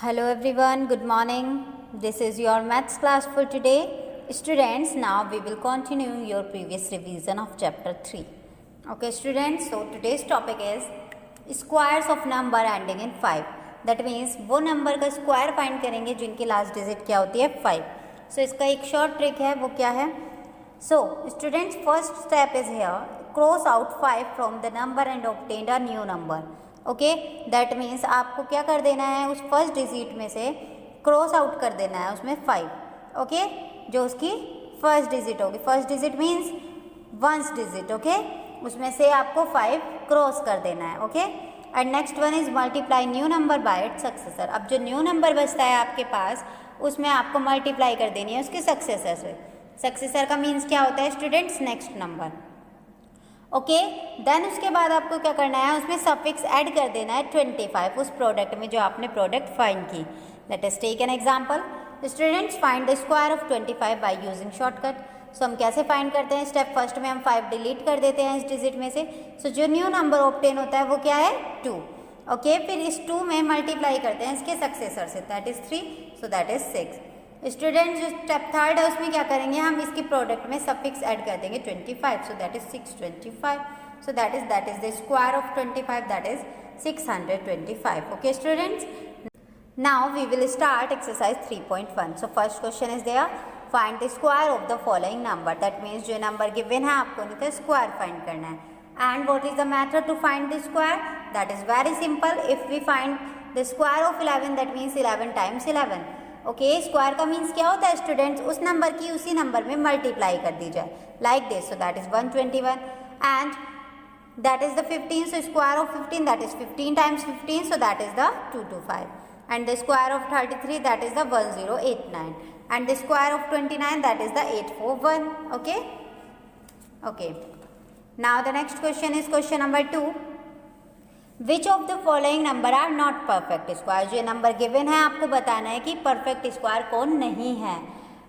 Hello everyone, good morning. This is your maths class for today. Students, now we will continue your previous revision of chapter 3. Okay students, so today's topic is squares of number ending in 5. That means वो number का square find करेंगे जिनकी last digit क्या होती है 5. सो इसका एक short trick है, वो क्या है? So students, first step is here, cross out 5 from the number and obtain a new number. Okay, that means आपको क्या कर देना है, उस फर्स्ट डिजिट में से क्रॉस आउट कर देना है उसमें 5. ओके, जो उसकी फर्स्ट डिजिट होगी, first digit means ones digit. Okay, उसमें से आपको 5 क्रॉस कर देना है. Okay, and next one is multiply new number by it's successor. अब जो न्यू नंबर बचता है आपके पास, उसमें आपको मल्टीप्लाई कर देनी है उसके सक्सेसर से. सक्सेसर का मीन्स क्या होता है students? Next number. Okay, then उसके बाद आपको क्या करना है, उसमें सफिक्स ऐड कर देना है 25 उस प्रोडक्ट में जो आपने प्रोडक्ट फाइंड की. Let us take an example. Students, find the square of 25 by using shortcut. So हम कैसे फाइंड करते हैं? स्टेप फर्स्ट में हम 5 डिलीट कर देते हैं इस डिजिट में से. सो जो न्यू नंबर ऑब्टेन होता है वो क्या है? 2. ओके, फिर इस 2 में मल्टीप्लाई करते हैं इसके सक्सेसर से, that is 3, so that is 6. Student, जो स्टेप थर्ड है उसमें क्या करेंगे, हम इसकी प्रोडक्ट में सफिक्स ऐड कर देंगे 25, so that is 625. So that is the square of 25, that is 625. Okay students, now we will start exercise 3.1. So first question is there, find the square of the following number. That means जो number given है आपको उनका square find करना है. And what is the method to find the square? That is very simple. If we find the square of 11, that means 11 times 11. Okay, square का means क्या होता है स्टूडेंट्स? उस नंबर की उसी नंबर में मल्टीप्लाई कर दी जाए, like this. So that is 121 and that is the 15. So square of 15, that is 15 times 15, so that is the 225. And the square of 33, that is the 1089. And the square of 29, that is the 841. Okay, okay. Now the next question is question number 2. Which of the following number are not perfect square. जो number given है आपको बताना है कि perfect square कौन नहीं है.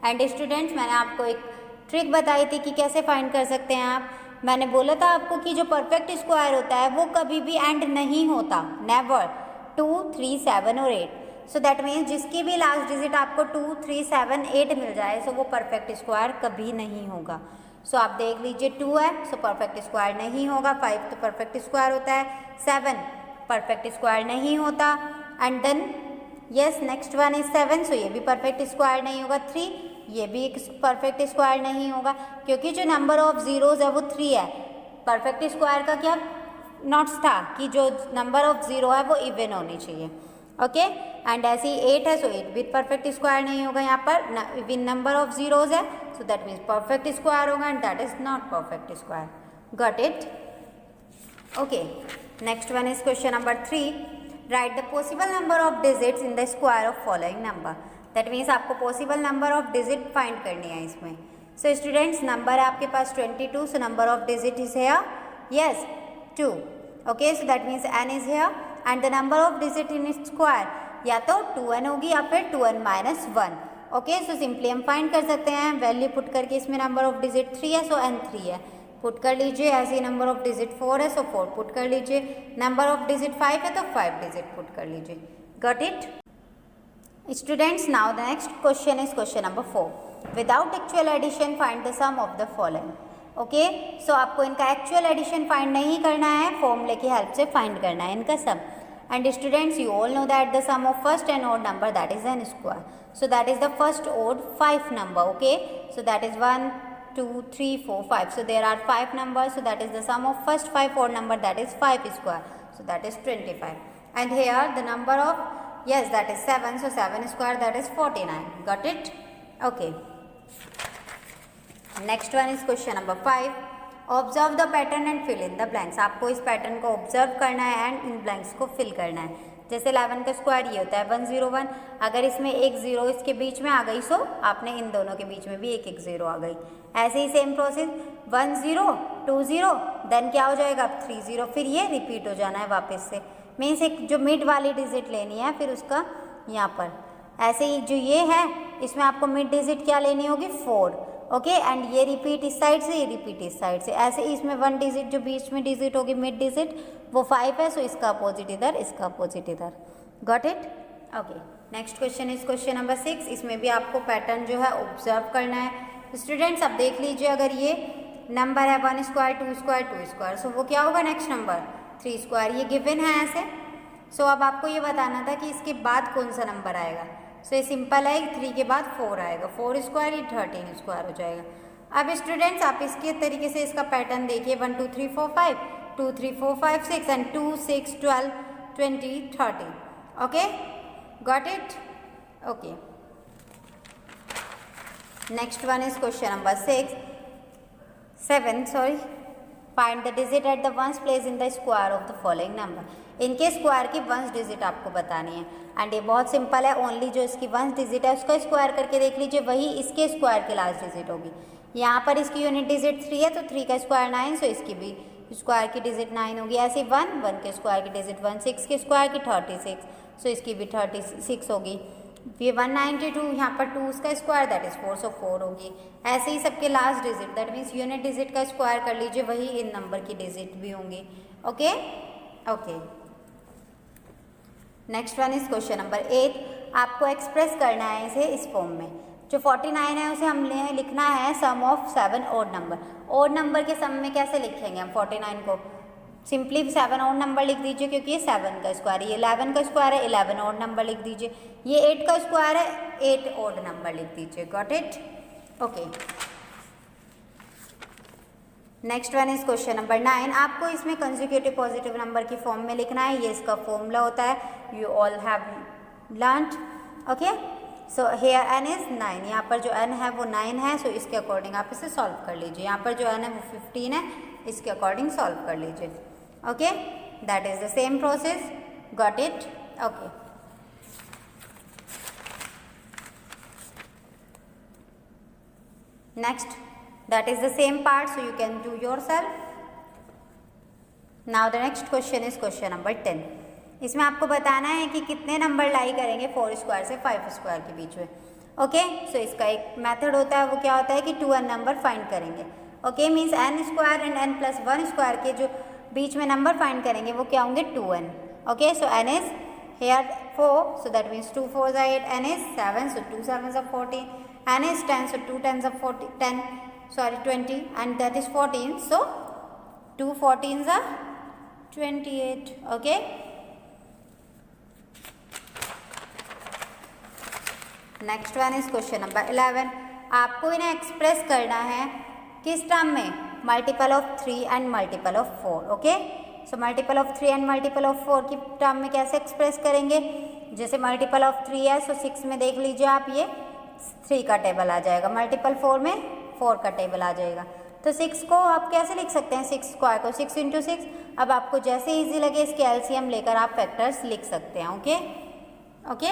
And students, मैंने आपको एक ट्रिक बताई थी कि कैसे फाइंड कर सकते हैं आप. मैंने बोला था आपको कि जो परफेक्ट स्क्वायर होता है वो कभी भी एंड नहीं होता, नेवर. 2, 3, 7 और 8. सो दैट मीन्स जिसकी भी लास्ट डिजिट आपको 2, 3, 7, 8 मिल जाए, सो वो परफेक्ट स्क्वायर कभी नहीं होगा. सो आप देख लीजिए, 2 है सो परफेक्ट स्क्वायर नहीं होगा. 5 तो परफेक्ट स्क्वायर होता है. 7 परफेक्ट स्क्वायर नहीं होता. And then yes, next one is 7, सो ये भी परफेक्ट स्क्वायर नहीं होगा. 3, ये भी एक परफेक्ट स्क्वायर नहीं होगा, क्योंकि जो नंबर ऑफ जीरोज है वो 3 है. परफेक्ट स्क्वायर का क्या नोट्स था कि जो नंबर ऑफ जीरो है वो इवन होनी चाहिए. ओके, एंड ऐसे ही 8 है, सो 8 भी परफेक्ट स्क्वायर नहीं होगा. यहाँ पर इवन नंबर ऑफ जीरोज है, so that means perfect square होगा, and that is not perfect square. Got it? Okay, next one is question number 3. Write the possible number of digits in the square of following number. That means आपको possible number of digit find करनी है इसमें. So students, number है आपके पास 22, so number of digit is here, yes, 2. Okay, so that means n is here, and the number of digit in its square या तो 2n होगी या फिर 2n minus 1. Okay, so simply हम find कर सकते हैं वैल्यू पुट करके. इसमें नंबर ऑफ डिजिट 3 है, सो n 3 है, पुट कर लीजिए. ऐसे ही नंबर ऑफ डिजिट 4 है, सो 4 पुट कर लीजिए. नंबर ऑफ डिजिट 5 है, तो 5 डिजिट पुट कर लीजिए. Got it students? Now the next question is question number 4. Without actual addition find the sum of the following. Okay, so आपको इनका एक्चुअल एडिशन फाइंड नहीं करना है, फॉर्मूले की हेल्प से फाइंड करना है इनका सम. And students, you all know that the sum of first and odd number, that is n square. So that is the first odd 5 number. Okay, so that is 1, 2, 3, 4, 5. So there are 5 numbers. So that is the sum of first 5 odd number, that is 5 square. So that is 25. And here the number of, yes, that is 7. So 7 square, that is 49. Got it? Okay. Next one is question number 5. Observe the pattern and fill in the blanks. आपको इस pattern को observe करना है and इन blanks को fill करना है. जैसे 11 का स्क्वायर ये होता है 101. अगर इसमें एक जीरो इसके बीच में आ गई, सो आपने इन दोनों के बीच में भी एक एक जीरो आ गई. ऐसे ही सेम प्रोसेस 1 0 2 0, देन क्या हो जाएगा 3 0, फिर ये रिपीट हो जाना है वापस से. मीन्स एक जो मिड वाली डिजिट लेनी है, फिर उसका यहाँ पर ऐसे ही जो ये है इसमें आपको मिड डिजिट क्या लेनी होगी 4. ओके, एंड ये रिपीट इस साइड से, ये रिपीट इस साइड से. ऐसे इसमें 1 डिजिट जो बीच में डिजिट होगी मिड डिजिट वो 5 है, सो इसका अपोजिट इधर, इसका अपोजिट इधर. Got it? Okay, next question is question number 6। इसमें भी आपको पैटर्न जो है ऑब्जर्व करना है। स्टूडेंट्स अब देख लीजिए, अगर ये नंबर है 1 स्क्वायर 2 स्क्वायर 2 स्क्वायर, सो वो क्या होगा नेक्स्ट नंबर 3 स्क्वायर, ये गिवन है ऐसे। सो अब आपको ये बताना था कि इसके बाद कौन सा नंबर आएगा। सो ये सिंपल है, 3 के बाद 4 आएगा, 4 स्क्वायर ये 13 स्क्वायर हो जाएगा। अब स्टूडेंट्स आप इसके तरीके से इसका पैटर्न देखिए, 1 2 3 4 5 2 3 4 5 6 and 2 6 12 20 30। Okay, got it? Okay, next one is question number 7 sorry, find the digit at the ones place in the square of the following number. इनके स्क्वायर की वंस डिजिट आपको बतानी है एंड ये बहुत सिंपल है, only जो इसकी वंस डिजिट है उसका स्क्वायर करके देख लीजिए, वही इसके स्क्वायर की लास्ट डिजिट होगी। यहाँ पर इसकी यूनिट डिजिट 3 है, तो 3 का स्क्वायर 9, सो इसकी भी स्क्वायर की डिजिट 9 होगी। ऐसे 1 के स्क्वायर की डिजिट 1, 6 के स्क्वायर की 36, सो इसकी भी 36 होगी। ये 192, यहाँ पर 2 का स्क्वायर दैट इज 4, सो 4 होगी। ऐसे ही सबके last digit that means unit digit का स्क्वायर कर लीजिए, वही इन नंबर की डिजिट भी होंगी। Okay okay, next one is question number 8। आपको एक्सप्रेस करना है इसे इस फॉर्म में। जो 49 है उसे हमने लिखना है sum of 7 odd number. Odd number के सम में कैसे लिखेंगे हम 49 को? सिंपली 7 ऑड नंबर लिख दीजिए, क्योंकि ये 7 का स्क्वायर है, ये 11 का स्क्वायर है, 11 ऑड नंबर लिख दीजिए। ये 8 का स्क्वायर है, 8 ऑड नंबर लिख दीजिए। Got it? Okay, next one is question number 9। आपको इसमें कंसेक्यूटिव पॉजिटिव नंबर की फॉर्म में लिखना है, ये इसका फॉर्मूला होता है, you all have learned. Okay, so here n is 9, यहाँ पर जो n है वो 9 है, सो इसके अकॉर्डिंग आप इसे सॉल्व कर लीजिए। यहाँ पर जो n है वो 15 है, इसके अकॉर्डिंग सॉल्व कर लीजिए। Okay, that is the same process. Got it? Okay, next that is the same part, so you can do yourself. Now the next question is question number 10. इसमें आपको बताना है कि कितने नंबर लाई करेंगे 4 स्क्वायर से 5 स्क्वायर के बीच में। ओके, सो इसका एक मेथड होता है, वो क्या होता है कि 2n नंबर फाइंड करेंगे। Okay, means n square and n plus 1 square के जो बीच में नंबर फाइंड करेंगे वो क्या होंगे 2n। Okay, so n is here 4, so that means 2 4s are 8, n is 7, so 2 7s are 14, n is 10, so 2 10s are 20, and that is 14, so 2 14s are 28. Okay, next one is question number 11. आपको इन्हें express करना है किस term में? Multiple of 3 and multiple of 4. Okay, so multiple of 3 and multiple of 4 की term में कैसे express करेंगे? जैसे मल्टीपल ऑफ 3 है, सो 6 में देख लीजिए आप, ये 3 का टेबल आ जाएगा, मल्टीपल 4 में 4 का टेबल आ जाएगा। तो 6 को आप कैसे लिख सकते हैं? 6 स्क्वायर को 6 इंटू 6। अब आपको जैसे इजी लगे इसके एलसीएम लेकर आप फैक्टर्स लिख सकते हैं। Okay okay,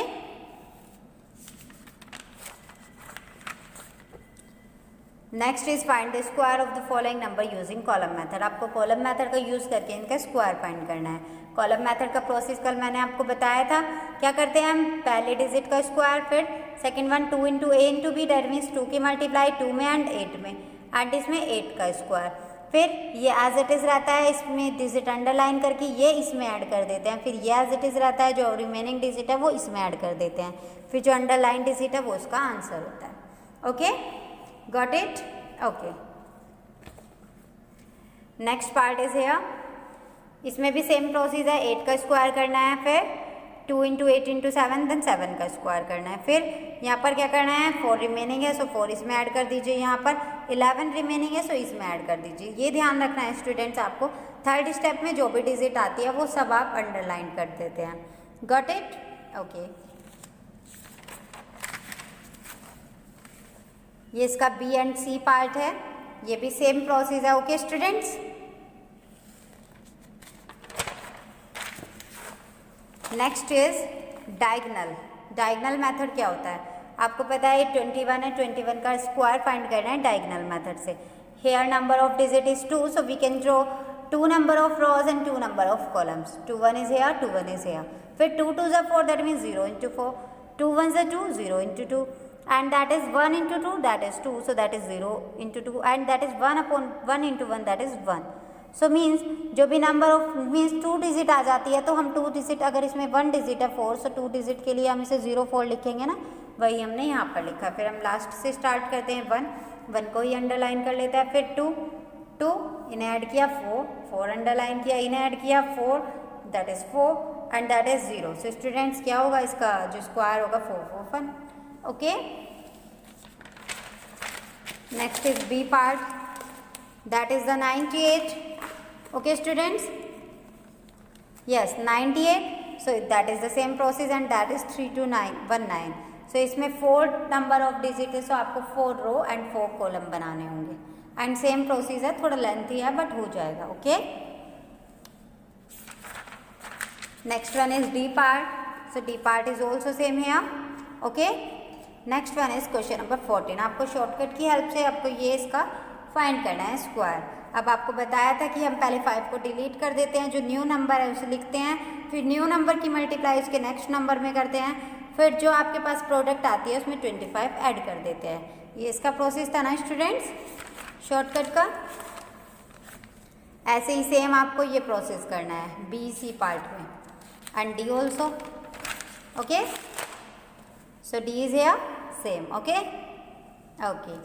next is find the square of the following number using column method. आपको कॉलम मेथड का यूज करके इनका स्क्वायर फाइंड करना है। कॉलम मेथड का प्रोसेस कल मैंने आपको बताया था। क्या करते हैं हम? पहले डिजिट का स्क्वायर, फिर second one 2 into a into b, that means 2 की मल्टीप्लाई 2 में एंड 8 में, एंड इसमें 8 का स्क्वायर। फिर ये एज इट इज़ रहता है, इसमें डिजिट अंडरलाइन करके ये इसमें ऐड कर देते हैं। फिर ये एज इट इज़ रहता है, जो रिमेनिंग डिजिट है वो इसमें ऐड कर देते हैं। फिर जो अंडरलाइन डिजिट है वो उसका आंसर होता है। Okay, got it? Okay, next part is here. इसमें भी सेम प्रोसेस है, 8 का स्क्वायर करना है, फिर 2 इंटू 8 इंटू 7, देन 7 का स्क्वायर करना है। फिर यहाँ पर क्या करना है? 4 रिमेनिंग है, सो 4 इसमें ऐड कर दीजिए। यहाँ पर 11 रिमेनिंग है, सो इसमें ऐड कर दीजिए। ये ध्यान रखना है स्टूडेंट्स आपको, थर्ड स्टेप में जो भी डिजिट आती है वो सब आप अंडरलाइन कर देते हैं। Got it? ओके, ये इसका बी एंड सी पार्ट है, ये भी सेम प्रोसेस है। Okay students, next is diagonal. Diagonal method क्या होता है? आपको पता है 21 है, 21 का स्क्वायर फाइंड करना है डायगोनल मेथड से। Here number of digit is 2, so we can draw 2 number of rows and 2 number of columns. 2 1 is here, 2 1 is here. फिर 2 2 4, that means 0 into 4, 2 1 2, 0 into 2, and that is 1 into 2, that is 2, so that is 0 into 2, and that is 1 upon 1 into 1, that is 1. So means जो भी number of means 2 digit आ जाती है तो हम 2 digit, अगर इसमें 1 digit है 4, सो 2 डिजिट के लिए हम इसे 04 लिखेंगे ना, वही हमने यहाँ पर लिखा। फिर हम लास्ट से स्टार्ट करते हैं 1 को ही अंडरलाइन कर लेते हैं, फिर 2 इन्हें ऐड किया 4 अंडरलाइन किया, इन्हें ऐड किया 4 that is 4 and that is 0। So students क्या होगा, इसका जो स्क्वायर होगा 441। Okay, next is B part, that is the 98। Okay students, yes 98, so that is the same process and that is 3219। सो इसमें 4 नंबर ऑफ डिजिट है, सो आपको 4 row and 4 column बनाने होंगे एंड सेम प्रोसेस है, थोड़ा लेंथी है बट हो जाएगा। Okay, next one is D part, so D part is also same here. Okay, next one is question number 14। आपको शॉर्टकट की हेल्प से आपको ये इसका फाइंड करना है स्क्वायर। अब आपको बताया था कि हम पहले 5 को डिलीट कर देते हैं, जो न्यू नंबर है उसे लिखते हैं, फिर न्यू नंबर की मल्टीप्लाई उसके नेक्स्ट नंबर में करते हैं, फिर जो आपके पास प्रोडक्ट आती है उसमें 25 ऐड कर देते हैं। ये इसका प्रोसेस था ना स्टूडेंट्स शॉर्टकट का। ऐसे ही सेम आपको ये प्रोसेस करना है बी सी पार्ट में and D also. Okay, so D is here same. Okay, okay,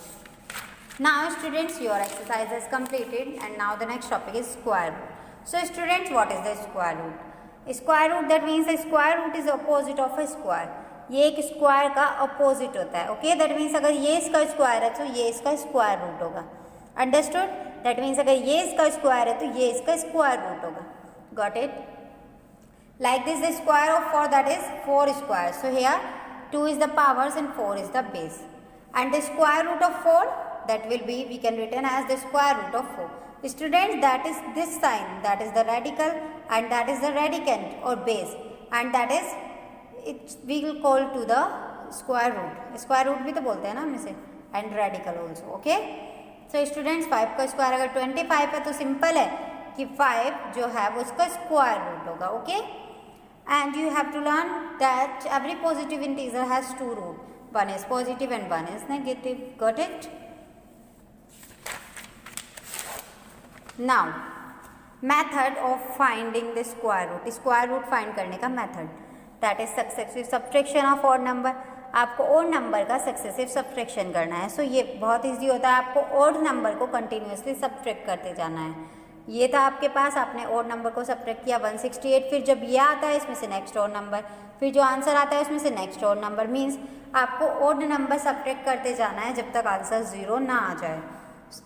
now students your exercise is completed and now the next topic is square root. So students, what is the square root? Square root, that means a square root is opposite of a square. ये एक square का opposite होता है। Okay, that means अगर ये इसका square है तो ये इसका स्क्वायर रूट होगा। अंडरस्टूड? दैट मीन्स अगर ये इसका स्क्वायर है तो ये इसका स्क्वायर रूट होगा। Got it? Like this the square of 4 that is 4 square. So here 2 is the powers and 4 is the base, and the square root of 4, that will be, we can written as the square root of 4. Students, that is this sign, that is the radical and that is the radicand or base, and that is it we will call to the square root. Square root भी तो बोलते हैं ना हम इसे, and radical also. Okay, so students 5 का square अगर 25 है तो सिंपल है कि 5 जो है वो उसका स्क्वायर रूट होगा। Okay, and you have to learn that every positive integer has 2 root, one is positive and one is negative. Got it? Now method of finding the square root, square root find करने का method, that is successive subtraction of odd number। आपको odd number का successive subtraction करना है। सो ये बहुत easy होता है, आपको odd number को continuously subtract करते जाना है। ये था आपके पास, आपने ओड नंबर को सब्ट्रैक्ट किया 168, फिर जब ये आता है इसमें से नेक्स्ट ओड नंबर, फिर जो आंसर आता है उसमें से नेक्स्ट ओड नंबर। मीन्स आपको ओड नंबर सब्ट्रैक्ट करते जाना है जब तक आंसर 0 ना आ जाए।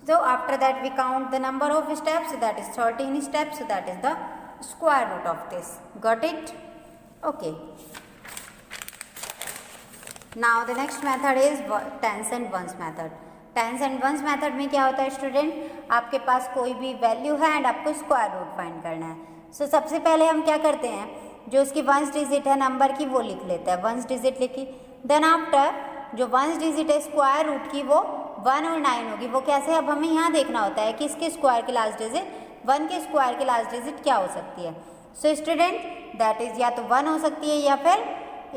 So after that we count the number of steps, that is 13 steps, so that is the square root of this. Got it? Okay. Now the next method is tens and ones method. Tens and ones method में क्या होता है student, आपके पास कोई भी value है and आपको square root find करना है। सो सबसे पहले हम क्या करते हैं, जो उसकी वंस डिजिट है नंबर की वो लिख लेते हैं, वंस डिजिट लिखी। देन आफ्टर जो वंस डिजिट है स्क्वायर रूट की वो 1 और 9 होगी। वो कैसे, अब हमें यहाँ देखना होता है कि इसके स्क्वायर की लास्ट डिजिट 1 के स्क्वायर की लास्ट डिजिट क्या हो सकती है। सो स्टूडेंट दैट इज या तो 1 हो सकती है या फिर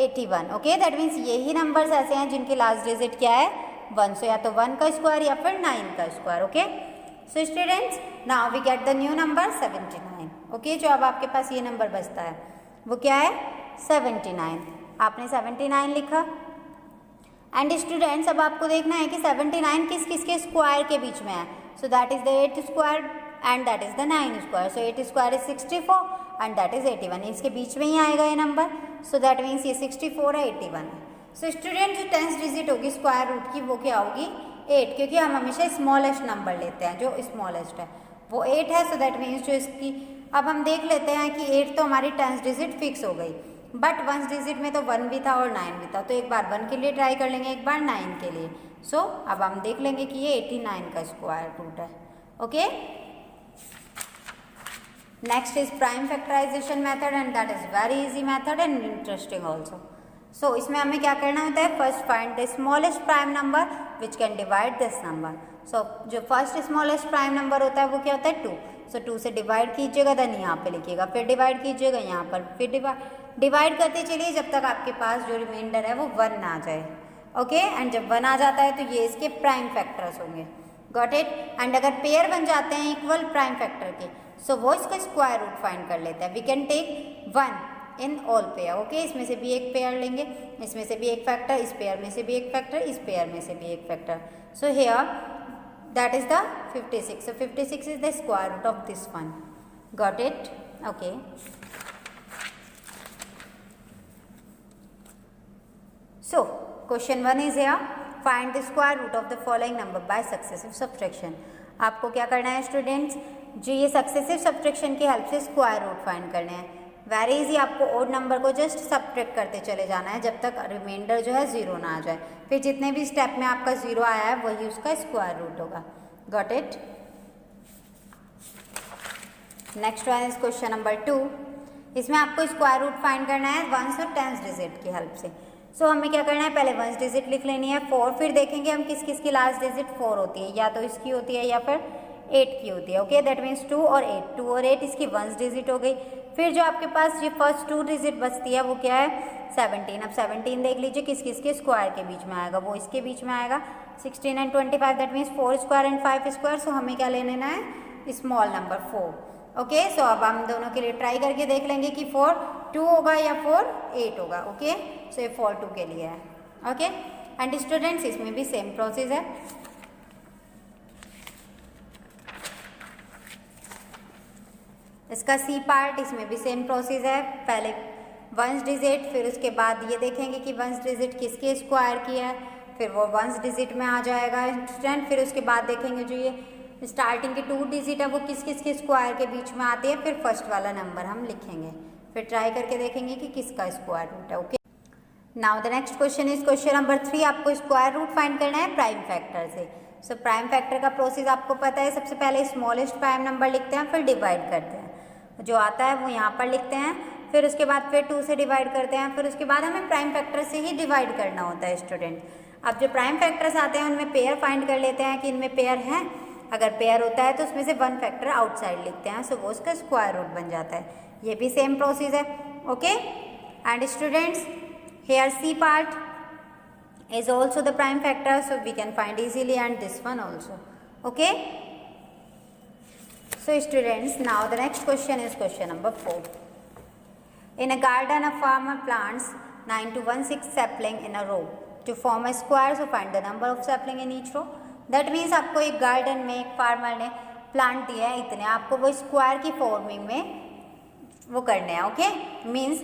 81। ओके, दैट मीन्स यही नंबर्स ऐसे हैं जिनकी लास्ट डिजिट क्या है 1, सो या तो 1 का स्क्वायर या फिर 9 का square. Okay, so students now we get the new number 79। ओके, जो अब आपके पास ये नंबर बचता है वो क्या है 79। आपने 79 लिखा एंड स्टूडेंट्स अब आपको देखना है कि 79 किस किस के स्क्वायर के बीच में है। सो that is the 8 square and that is the 9 square. So 8 square is 64 and that is 81। इसके बीच में ही आएगा ये नंबर। सो दैट मीन्स ये 64 है, 81 है। सो स्टूडेंट जो टेंस डिजिट होगी स्क्वायर रूट की वो क्या होगी 8, क्योंकि हम हमेशा स्मॉलेस्ट नंबर लेते हैं, जो स्मॉलेस्ट है वो 8 है। सो दैट मीन्स जो इसकी, अब हम देख लेते हैं कि 8 तो हमारी टेंस डिजिट फिक्स हो गई, बट वंस डिजिट में तो 1 भी था और 9 भी था, तो एक बार 1 के लिए ट्राई कर लेंगे, एक बार 9 के लिए। सो अब हम देख लेंगे कि ये 89 का स्क्वायर रूट है। Okay, next is prime factorisation method and that is very easy method and interesting also. So इसमें हमें क्या करना होता है, first find the smallest prime number which can divide this number. So जो फर्स्ट स्मॉलेस्ट प्राइम नंबर होता है वो क्या होता है 2। सो 2 से डिवाइड कीजिएगा, देन यहाँ पे लिखिएगा, फिर डिवाइड कीजिएगा यहाँ पर, फिर डिवाइड करते चलिए जब तक आपके पास जो रिमाइंडर है वो 1 ना आ जाए। ओके, एंड जब 1 आ जाता है तो ये इसके प्राइम फैक्टर्स होंगे। Got it. एंड अगर पेयर बन जाते हैं इक्वल प्राइम फैक्टर के, सो वो इसका स्क्वायर रूट फाइंड कर लेते हैं। We can take 1 in all pair, okay. इसमें से भी एक पेयर लेंगे, इसमें से भी एक फैक्टर, इस पेयर में से भी एक फैक्टर, इस पेयर में से भी एक factor. So here that is the 56. So 56 is the square root of this one, got it, okay. So question 1 is here, find the square root of the following number by successive subtraction. आपको क्या करना है students, जो ये successive subtraction की help से square root find करने हैं। वेरी इजी, आपको ओड नंबर को जस्ट सब्ट्रैक्ट करते चले जाना है जब तक रिमाइंडर जो है ज़ीरो ना आ जाए। फिर जितने भी स्टेप में आपका ज़ीरो आया है वही उसका स्क्वायर रूट होगा, got it. Next one is question number 2। इसमें आपको स्क्वायर रूट फाइंड करना है वंस और टेंस डिजिट की हेल्प से। सो हमें क्या करना है, पहले वंस डिजिट लिख लेनी है 4, फिर देखेंगे हम किस किस की लास्ट डिजिट 4 होती है, या तो इसकी होती है या फिर 8 की होती है, ओके। दैट मीन्स 2 और 8, 2 और 8 इसकी वंस डिजिट हो गई। फिर जो आपके पास ये फर्स्ट 2 डिजिट बचती है वो क्या है, 17। अब 17 देख लीजिए किस किस के स्क्वायर के बीच में आएगा, वो इसके बीच में आएगा। 16 and 25 that means 4 square and 5 square. So हमें क्या ले लेना है, स्मॉल नंबर 4, ओके। सो अब हम दोनों के लिए ट्राई करके देख लेंगे कि 4 2 होगा या 4 8 होगा, ओके। सो ये 4 2 के लिए है, ओके। एंड स्टूडेंट्स इसमें भी सेम प्रोसेस है। इसका सी पार्ट, इसमें भी सेम प्रोसेस है। पहले वंस डिजिट, फिर उसके बाद ये देखेंगे कि वंस डिजिट किसके स्क्वायर की है, फिर वो वंस डिजिट में आ जाएगा स्टूडेंट। फिर उसके बाद देखेंगे जो ये स्टार्टिंग के 2 डिजिट है वो किस किस के स्क्वायर के बीच में आती है, फिर फर्स्ट वाला नंबर हम लिखेंगे, फिर ट्राई करके देखेंगे कि किसका स्क्वायर रूट है, okay. Now the next question is question number 3। आपको स्क्वायर रूट फाइंड करना है प्राइम फैक्टर से। सो प्राइम फैक्टर का प्रोसेस आपको पता है, सबसे पहले स्मॉलेस्ट प्राइम नंबर लिखते हैं, फिर डिवाइड करते हैं, जो आता है वो यहाँ पर लिखते हैं, फिर उसके बाद फिर 2 से डिवाइड करते हैं, फिर उसके बाद हमें प्राइम फैक्टर से ही डिवाइड करना होता है स्टूडेंट। अब जो प्राइम फैक्टर्स आते हैं उनमें पेयर फाइंड कर लेते हैं कि इनमें पेयर है। अगर पेयर होता है तो उसमें से 1 फैक्टर आउटसाइड लिखते हैं, सो वो उसका स्क्वायर रूट बन जाता है। ये भी सेम प्रोसेस है, okay. And students here C part is also the prime factor, so we can find easily, and this one also, okay. So students now the next question is question number 4। In a garden a farmer plants 9 to 16 sapling in a row to form a square, so find the number of sapling in each row. That means आपको एक garden में एक farmer ने plant दिया है इतने, आपको वो स्क्वायर की फॉर्मिंग में वो करने हैं, ओके। मीन्स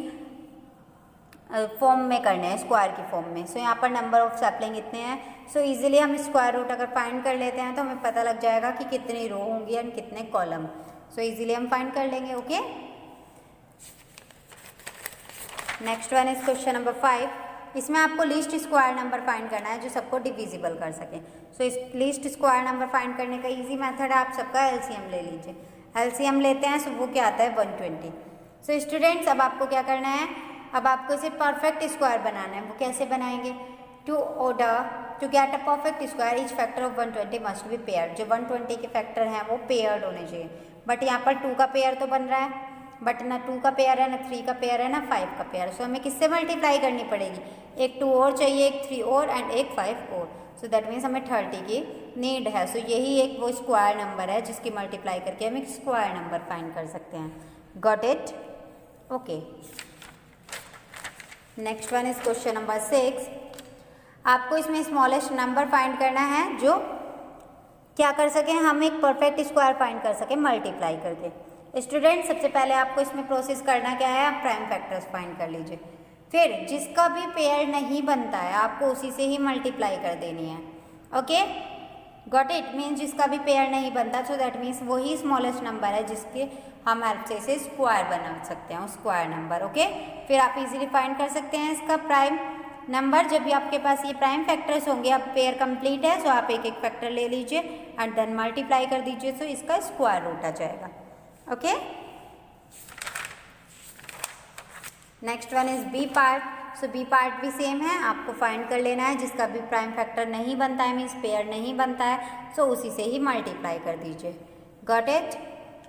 फॉर्म में करने हैं, स्क्वायर की फॉर्म में। सो यहाँ पर नंबर ऑफ सैपलिंग इतने हैं। सो इजीली हम स्क्वायर रूट अगर फाइंड कर लेते हैं तो हमें पता लग जाएगा कि कितनी रो होंगी एंड कितने कॉलम। सो इजीली हम फाइंड कर लेंगे, okay. Next one is question number 5। इसमें आपको लीस्ट स्क्वायर नंबर फाइंड करना है जो सबको डिविजिबल कर सके। सो इस लीस्ट स्क्वायर नंबर फाइंड करने का इजी मेथड है, आप सबका एलसीएम ले लीजिए। एलसीएम लेते हैं, सो वो क्या आता है 120। सो स्टूडेंट्स अब आपको क्या करना है, अब आपको इसे परफेक्ट स्क्वायर बनाना है। वो कैसे बनाएंगे, to get a perfect square each factor of 120 must be paired. जो 120 के फैक्टर हैं वो पेयर्ड होने चाहिए, बट यहाँ पर 2 का पेयर तो बन रहा है, बट ना 2 का पेयर है, ना 3 का पेयर है, ना 5 का पेयर है। सो हमें किससे मल्टीप्लाई करनी पड़ेगी, एक 2 और चाहिए, एक 3 और एंड एक 5 और। सो दैट मीन्स हमें 30 की नीड है। सो यही एक वो स्क्वायर नंबर है जिसकी मल्टीप्लाई करके हम एक स्क्वायर नंबर फाइंड कर सकते हैं। Got it, okay. Next one is question number 6। आपको इसमें स्मॉलेस्ट नंबर फाइंड करना है जो क्या कर सकें, हम एक परफेक्ट स्क्वायर फाइंड कर सकें मल्टीप्लाई करके। स्टूडेंट सबसे पहले आपको इसमें प्रोसेस करना क्या है, आप प्राइम फैक्टर्स फाइंड कर लीजिए। फिर जिसका भी पेयर नहीं बनता है आपको उसी से ही मल्टीप्लाई कर देनी है, ओके। गॉट इट, मीन्स जिसका भी पेयर नहीं बनता, सो दैट मीन्स वही स्मॉलेस्ट नंबर है जिसके हम हेल्प से इसे स्क्वायर बना सकते हैं, स्क्वायर नंबर, ओके। फिर आप इजीली फाइंड कर सकते हैं इसका प्राइम नंबर। जब भी आपके पास ये प्राइम फैक्टर्स होंगे, अब पेयर कंप्लीट है, सो आप एक एक फैक्टर ले लीजिए एंड देन मल्टीप्लाई कर दीजिए, सो इसका स्क्वायर रूट आ जाएगा, okay. Next one is B part. So B part भी सेम है, आपको फाइंड कर लेना है जिसका भी प्राइम फैक्टर नहीं बनता है, मीन्स पेयर नहीं बनता है, सो उसी से ही मल्टीप्लाई कर दीजिए। Got it,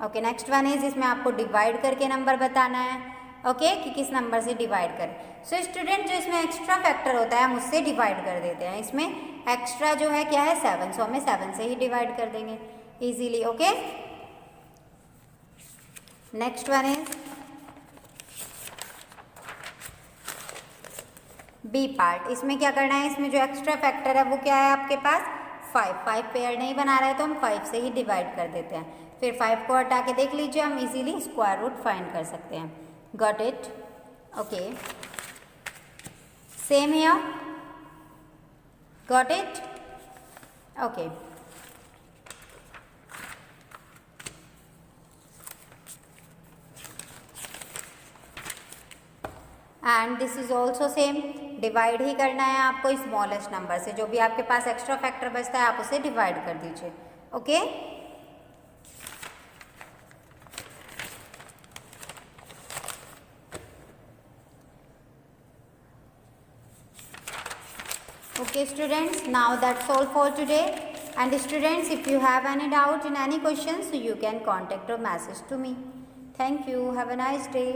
okay. Next one is इसमें आपको डिवाइड करके नंबर बताना है। ओके, कि किस नंबर से डिवाइड करें। सो स्टूडेंट जो इसमें एक्स्ट्रा फैक्टर होता है हम उससे डिवाइड कर देते हैं। इसमें एक्स्ट्रा जो है क्या है 7, सो हमें 7 से ही डिवाइड कर देंगे easily. Okay, next one is B part. इसमें क्या करना है, इसमें जो एक्स्ट्रा फैक्टर है वो क्या है आपके पास 5 पेयर नहीं बना रहा है तो हम 5 से ही डिवाइड कर देते हैं। फिर 5 को हटा के देख लीजिए, हम इजीली स्क्वायर रूट फाइंड कर सकते हैं। Got it? Okay, same here, got it? Okay, and this is also same, divide ही करना है आपको स्मॉलेस्ट नंबर से। जो भी आपके पास एक्स्ट्रा फैक्टर बचता है आप उसे डिवाइड कर दीजिए। Okay, okay students, now that's all for today. And students, if you have any doubt in any questions, you can contact or message to me. Thank you, have a nice day.